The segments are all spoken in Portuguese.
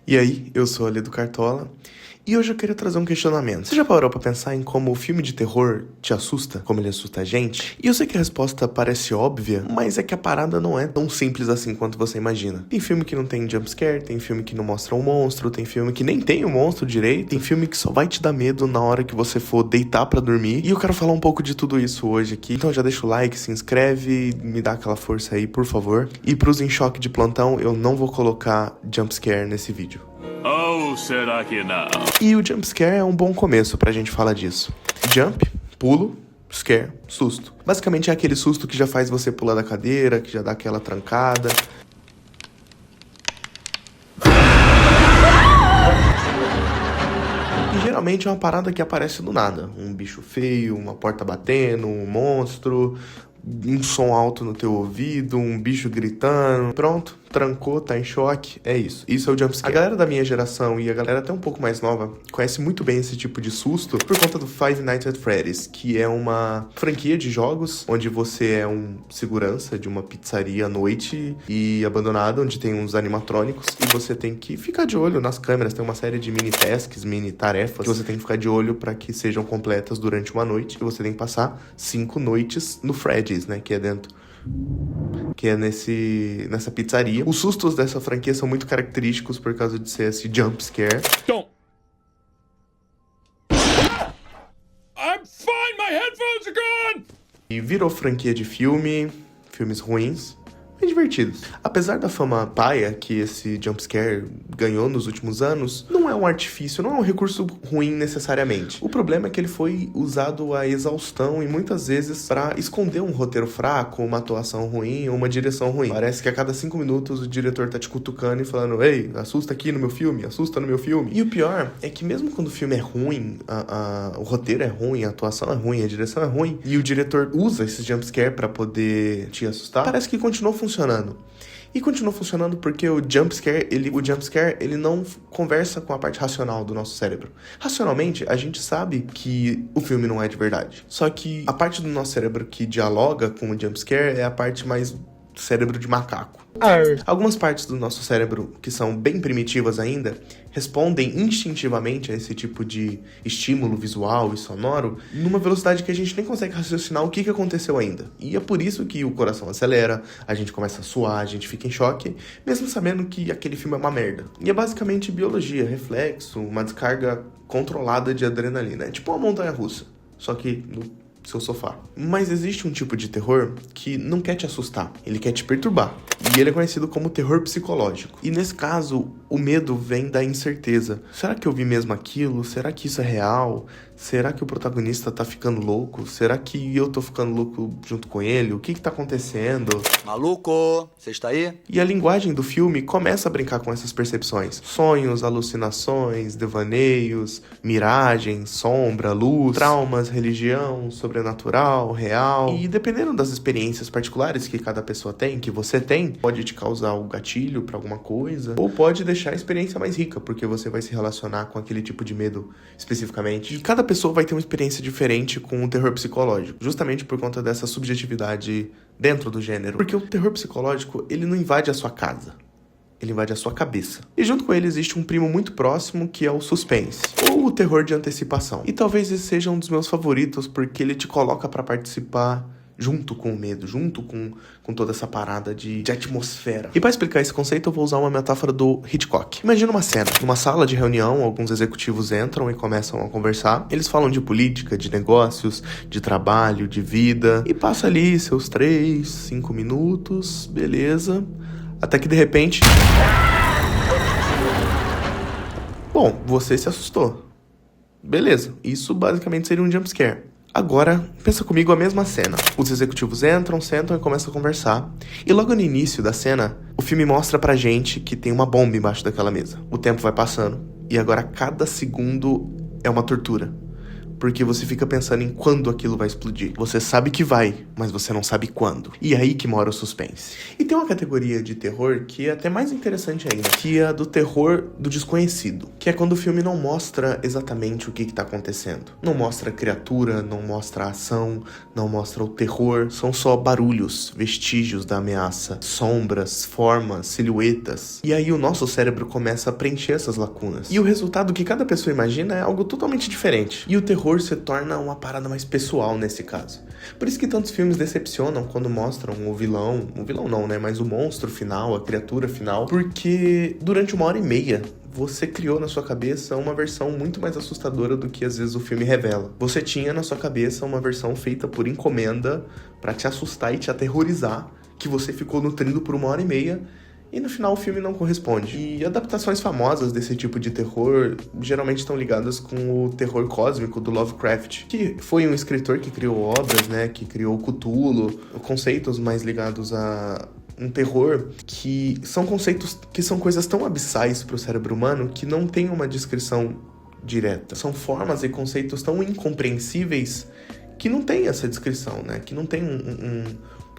E aí, eu sou ali do Cartola, e hoje eu queria trazer um questionamento. Você já parou pra pensar em como o filme de terror te assusta? Como ele assusta a gente? E eu sei que a resposta parece óbvia, mas é que a parada não é tão simples assim quanto você imagina. Tem filme que não tem jumpscare, tem filme que não mostra um monstro, tem filme que nem tem o monstro direito, tem filme que só vai te dar medo na hora que você for deitar pra dormir. E eu quero falar um pouco de tudo isso hoje aqui. Então já deixa o like, se inscreve, me dá aquela força aí, por favor. E pros em choque de plantão, eu não vou colocar jumpscare nesse vídeo. Ou será que não? E o jumpscare é um bom começo pra gente falar disso. Jump, pulo, scare, susto. Basicamente é aquele susto que já faz você pular da cadeira, que já dá aquela trancada. E geralmente é uma parada que aparece do nada. Um bicho feio, uma porta batendo, um monstro, um som alto no teu ouvido, um bicho gritando. Pronto, trancou, tá em choque, é isso. Isso é o jumpscare. A galera da minha geração e a galera até um pouco mais nova conhece muito bem esse tipo de susto por conta do Five Nights at Freddy's, que é uma franquia de jogos onde você é um segurança de uma pizzaria à noite e abandonada, onde tem uns animatrônicos e você tem que ficar de olho nas câmeras. Tem uma série de mini tasks, mini tarefas que você tem que ficar de olho para que sejam completas durante uma noite, e você tem que passar 5 noites no Freddy's, né, que é dentro, que é nessa pizzaria. Os sustos dessa franquia são muito característicos por causa de ser esse jump scare. Don't. I'm fine, my headphones are gone! E virou franquia de filmes ruins, bem divertidos. Apesar da fama paia que esse jump scare ganhou nos últimos anos, não é um artifício, não é um recurso ruim necessariamente. O problema é que ele foi usado à exaustão e muitas vezes para esconder um roteiro fraco, uma atuação ruim ou uma direção ruim. Parece que a cada 5 minutos o diretor tá te cutucando e falando: ei, assusta aqui no meu filme, assusta no meu filme. E o pior é que mesmo quando o filme é ruim, o roteiro é ruim, a atuação é ruim, a direção é ruim, e o diretor usa esse jump scare para poder te assustar, parece que continuou funcionando. E continuou funcionando porque o jumpscare, ele não conversa com a parte racional do nosso cérebro. Racionalmente, a gente sabe que o filme não é de verdade. Só que a parte do nosso cérebro que dialoga com o jumpscare é a parte mais cérebro de macaco. Algumas partes do nosso cérebro, que são bem primitivas ainda, respondem instintivamente a esse tipo de estímulo visual e sonoro numa velocidade que a gente nem consegue raciocinar o que aconteceu ainda. E é por isso que o coração acelera, a gente começa a suar, a gente fica em choque, mesmo sabendo que aquele filme é uma merda. E é basicamente biologia, reflexo, uma descarga controlada de adrenalina. É tipo uma montanha-russa, só que no seu sofá. Mas existe um tipo de terror que não quer te assustar, ele quer te perturbar. E ele é conhecido como terror psicológico. E nesse caso, o medo vem da incerteza. Será que eu vi mesmo aquilo? Será que isso é real? Será que o protagonista tá ficando louco? Será que eu tô ficando louco junto com ele? O que tá acontecendo? Maluco, você está aí? E a linguagem do filme começa a brincar com essas percepções. Sonhos, alucinações, devaneios, miragens, sombra, luz, traumas, religião, sobrenatural, real. E dependendo das experiências particulares que cada pessoa tem, que você tem, pode te causar o gatilho pra alguma coisa, ou pode deixar a experiência mais rica, porque você vai se relacionar com aquele tipo de medo especificamente. E cada pessoa vai ter uma experiência diferente com o terror psicológico, justamente por conta dessa subjetividade dentro do gênero. Porque o terror psicológico, ele não invade a sua casa, ele invade a sua cabeça. E junto com ele existe um primo muito próximo, que é o suspense, ou o terror de antecipação. E talvez esse seja um dos meus favoritos, porque ele te coloca pra participar junto com o medo, junto com toda essa parada de atmosfera. E para explicar esse conceito, eu vou usar uma metáfora do Hitchcock. Imagina uma cena. Numa sala de reunião, alguns executivos entram e começam a conversar. Eles falam de política, de negócios, de trabalho, de vida. E passa ali seus 3, 5 minutos, beleza. Até que de repente... Bom, você se assustou. Beleza, isso basicamente seria um jumpscare. Agora, pensa comigo a mesma cena. Os executivos entram, sentam e começam a conversar. E logo no início da cena, o filme mostra pra gente que tem uma bomba embaixo daquela mesa. O tempo vai passando. E agora cada segundo é uma tortura. porque você fica pensando em quando aquilo vai explodir. Você sabe que vai, mas você não sabe quando. E é aí que mora o suspense. E tem uma categoria de terror que é até mais interessante ainda, que é a do terror do desconhecido, que é quando o filme não mostra exatamente o que tá acontecendo. Não mostra a criatura, não mostra a ação, não mostra o terror, são só barulhos, vestígios da ameaça, sombras, formas, silhuetas. E aí o nosso cérebro começa a preencher essas lacunas. E o resultado que cada pessoa imagina é algo totalmente diferente. E o terror se torna uma parada mais pessoal nesse caso. Por isso que tantos filmes decepcionam quando mostram o vilão não, né, mas o monstro final, a criatura final, porque durante 1h30 você criou na sua cabeça uma versão muito mais assustadora do que às vezes o filme revela. Você tinha na sua cabeça uma versão feita por encomenda pra te assustar e te aterrorizar, que você ficou nutrindo por 1h30, e no final o filme não corresponde. E adaptações famosas desse tipo de terror geralmente estão ligadas com o terror cósmico do Lovecraft, que foi um escritor que criou obras, né, que criou Cthulhu, conceitos mais ligados a um terror que são conceitos que são coisas tão abissais para o cérebro humano que não tem uma descrição direta. São formas e conceitos tão incompreensíveis que não tem essa descrição, né? Que não tem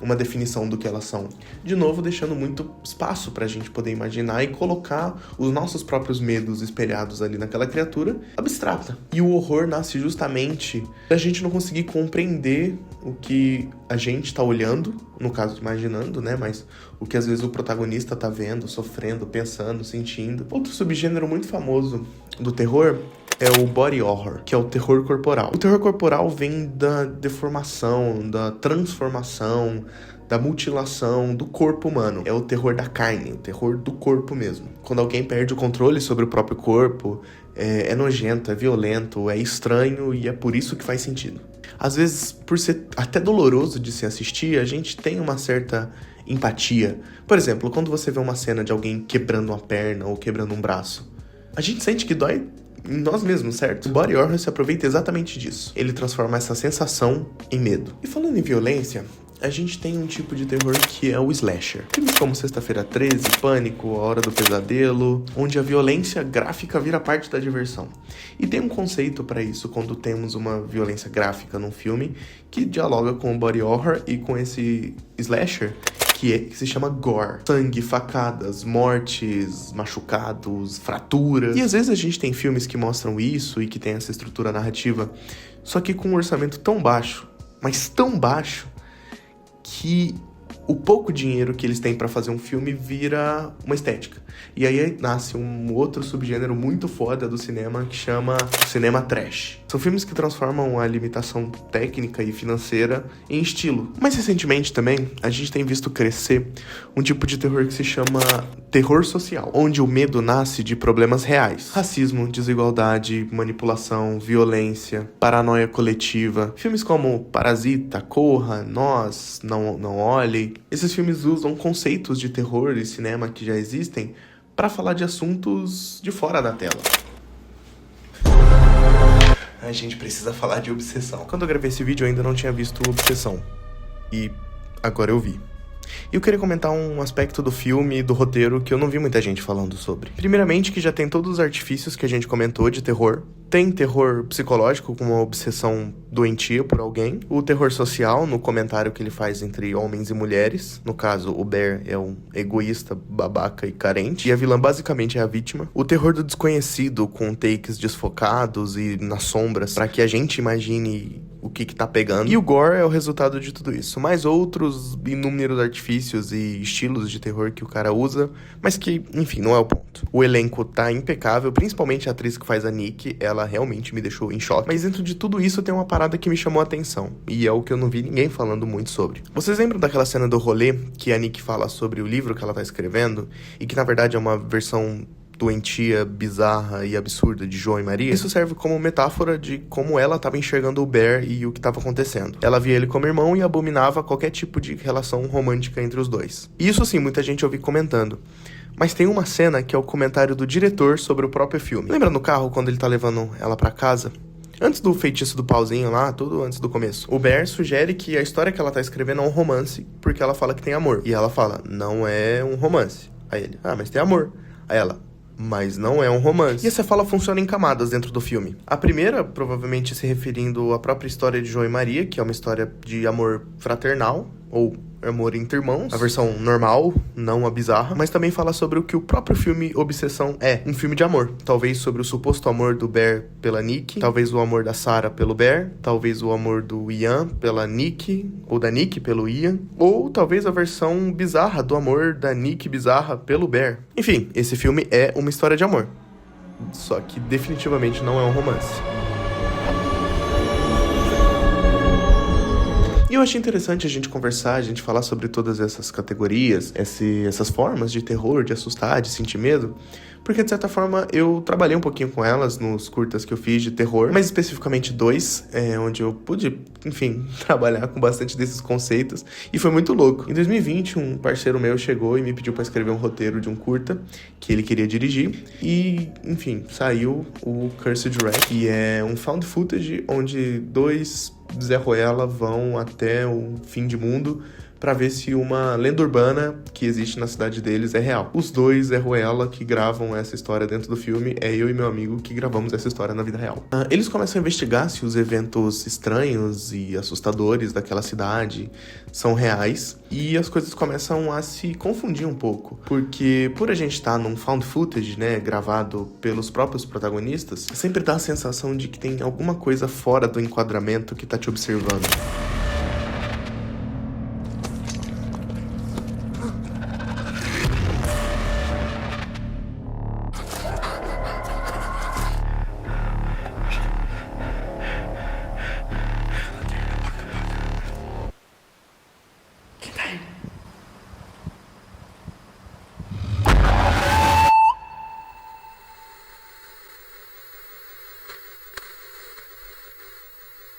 uma definição do que elas são. De novo, deixando muito espaço pra gente poder imaginar e colocar os nossos próprios medos espelhados ali naquela criatura abstrata. E o horror nasce justamente da gente não conseguir compreender o que a gente tá olhando, no caso imaginando, né, mas o que às vezes o protagonista tá vendo, sofrendo, pensando, sentindo. Outro subgênero muito famoso do terror é o body horror, que é o terror corporal. O terror corporal vem da deformação, da transformação, da mutilação do corpo humano. É o terror da carne, o terror do corpo mesmo. Quando alguém perde o controle sobre o próprio corpo, é nojento, é violento, é estranho e é por isso que faz sentido. Às vezes, por ser até doloroso de se assistir, a gente tem uma certa empatia. Por exemplo, quando você vê uma cena de alguém quebrando uma perna ou quebrando um braço, a gente sente que dói em nós mesmos, certo? O body horror se aproveita exatamente disso. Ele transforma essa sensação em medo. E falando em violência, a gente tem um tipo de terror que é o slasher. Filmes como Sexta-feira 13, Pânico, A Hora do Pesadelo, onde a violência gráfica vira parte da diversão. E tem um conceito para isso quando temos uma violência gráfica num filme que dialoga com o body horror e com esse slasher, que se chama gore. Sangue, facadas, mortes, machucados, fraturas. E às vezes a gente tem filmes que mostram isso e que tem essa estrutura narrativa, só que com um orçamento tão baixo, mas tão baixo, que o pouco dinheiro que eles têm pra fazer um filme vira uma estética. E aí nasce um outro subgênero muito foda do cinema que chama cinema trash. São filmes que transformam a limitação técnica e financeira em estilo. Mais recentemente também, a gente tem visto crescer um tipo de terror que se chama terror social, onde o medo nasce de problemas reais. Racismo, desigualdade, manipulação, violência, paranoia coletiva. Filmes como Parasita, Corra, Nós, Não Olhe. Esses filmes usam conceitos de terror e cinema que já existem para falar de assuntos de fora da tela. A gente precisa falar de Obsessão. Quando eu gravei esse vídeo eu ainda não tinha visto Obsessão. E agora eu vi. E eu queria comentar um aspecto do filme e do roteiro que eu não vi muita gente falando sobre. Primeiramente, que já tem todos os artifícios que a gente comentou de terror. Tem terror psicológico, com uma obsessão doentia por alguém. O terror social, no comentário que ele faz entre homens e mulheres. No caso, o Bear é um egoísta, babaca e carente. E a vilã basicamente é a vítima. O terror do desconhecido, com takes desfocados e nas sombras, para que a gente imagine o que tá pegando. E o gore é o resultado de tudo isso. Mais outros inúmeros artifícios e estilos de terror que o cara usa, mas que, enfim, não é o ponto. O elenco tá impecável, principalmente a atriz que faz a Nick, ela realmente me deixou em choque. Mas dentro de tudo isso tem uma parada que me chamou a atenção, e é o que eu não vi ninguém falando muito sobre. Vocês lembram daquela cena do rolê que a Nick fala sobre o livro que ela tá escrevendo, e que na verdade é uma versão doentia, bizarra e absurda de João e Maria? Isso serve como metáfora de como ela estava enxergando o Bear e o que estava acontecendo. Ela via ele como irmão e abominava qualquer tipo de relação romântica entre os dois. E isso sim, muita gente ouvi comentando. Mas tem uma cena que é o comentário do diretor sobre o próprio filme. Lembra no carro quando ele tá levando ela pra casa? Antes do feitiço do pauzinho lá, tudo antes do começo. O Bear sugere que a história que ela tá escrevendo é um romance, porque ela fala que tem amor. E ela fala, não é um romance. Aí ele, mas tem amor. Aí ela, mas não é um romance. E essa fala funciona em camadas dentro do filme. A primeira, provavelmente se referindo à própria história de João e Maria, que é uma história de amor fraternal, ou amor entre irmãos, a versão normal, não a bizarra, mas também fala sobre o que o próprio filme Obsessão é, um filme de amor. Talvez sobre o suposto amor do Bear pela Nick, talvez o amor da Sarah pelo Bear, talvez o amor do Ian pela Nick, ou da Nick pelo Ian, ou talvez a versão bizarra do amor da Nick bizarra pelo Bear. Enfim, esse filme é uma história de amor, só que definitivamente não é um romance. E eu achei interessante a gente conversar, a gente falar sobre todas essas categorias, essas formas de terror, de assustar, de sentir medo, porque de certa forma eu trabalhei um pouquinho com elas nos curtas que eu fiz de terror, mas especificamente 2, onde eu pude, enfim, trabalhar com bastante desses conceitos, e foi muito louco. Em 2020, um parceiro meu chegou e me pediu para escrever um roteiro de um curta que ele queria dirigir, e, enfim, saiu o Cursed Wreck, que é um found footage onde 2 Zé Ruela vão até o fim de mundo pra ver se uma lenda urbana que existe na cidade deles é real. Os 2 Zé Ruela que gravam essa história dentro do filme é eu e meu amigo que gravamos essa história na vida real. Eles começam a investigar se os eventos estranhos e assustadores daquela cidade são reais e as coisas começam a se confundir um pouco, porque por a gente estar num found footage, né, gravado pelos próprios protagonistas, sempre dá a sensação de que tem alguma coisa fora do enquadramento que tá te observando.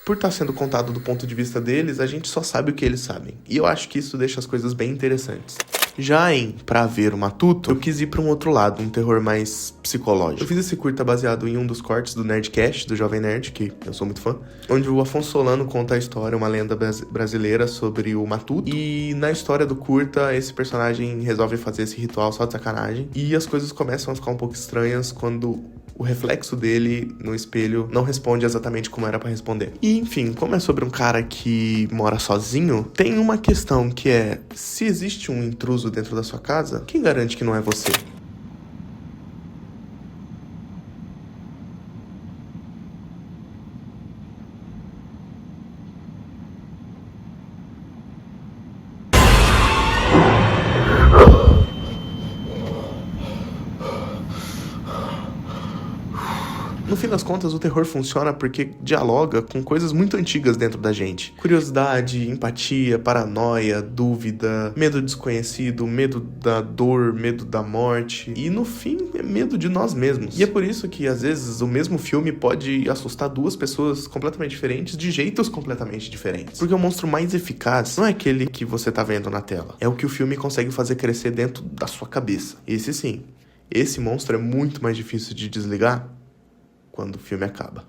Por estar sendo contado do ponto de vista deles, a gente só sabe o que eles sabem. E eu acho que isso deixa as coisas bem interessantes. Já em Pra Ver o Matuto, eu quis ir pra um outro lado, um terror mais psicológico. Eu fiz esse curta baseado em um dos cortes do Nerdcast, do Jovem Nerd, que eu sou muito fã, onde o Afonso Solano conta a história, uma lenda brasileira sobre o Matuto. E na história do curta, esse personagem resolve fazer esse ritual só de sacanagem. E as coisas começam a ficar um pouco estranhas quando o reflexo dele no espelho não responde exatamente como era pra responder. E, enfim, como é sobre um cara que mora sozinho, tem uma questão que é: se existe um intruso dentro da sua casa, quem garante que não é você? No fim das contas, o terror funciona porque dialoga com coisas muito antigas dentro da gente. Curiosidade, empatia, paranoia, dúvida, medo desconhecido, medo da dor, medo da morte. E no fim, é medo de nós mesmos. E é por isso que, às vezes, o mesmo filme pode assustar 2 pessoas completamente diferentes, de jeitos completamente diferentes. Porque o monstro mais eficaz não é aquele que você tá vendo na tela. É o que o filme consegue fazer crescer dentro da sua cabeça. Esse sim. Esse monstro é muito mais difícil de desligar quando o filme acaba.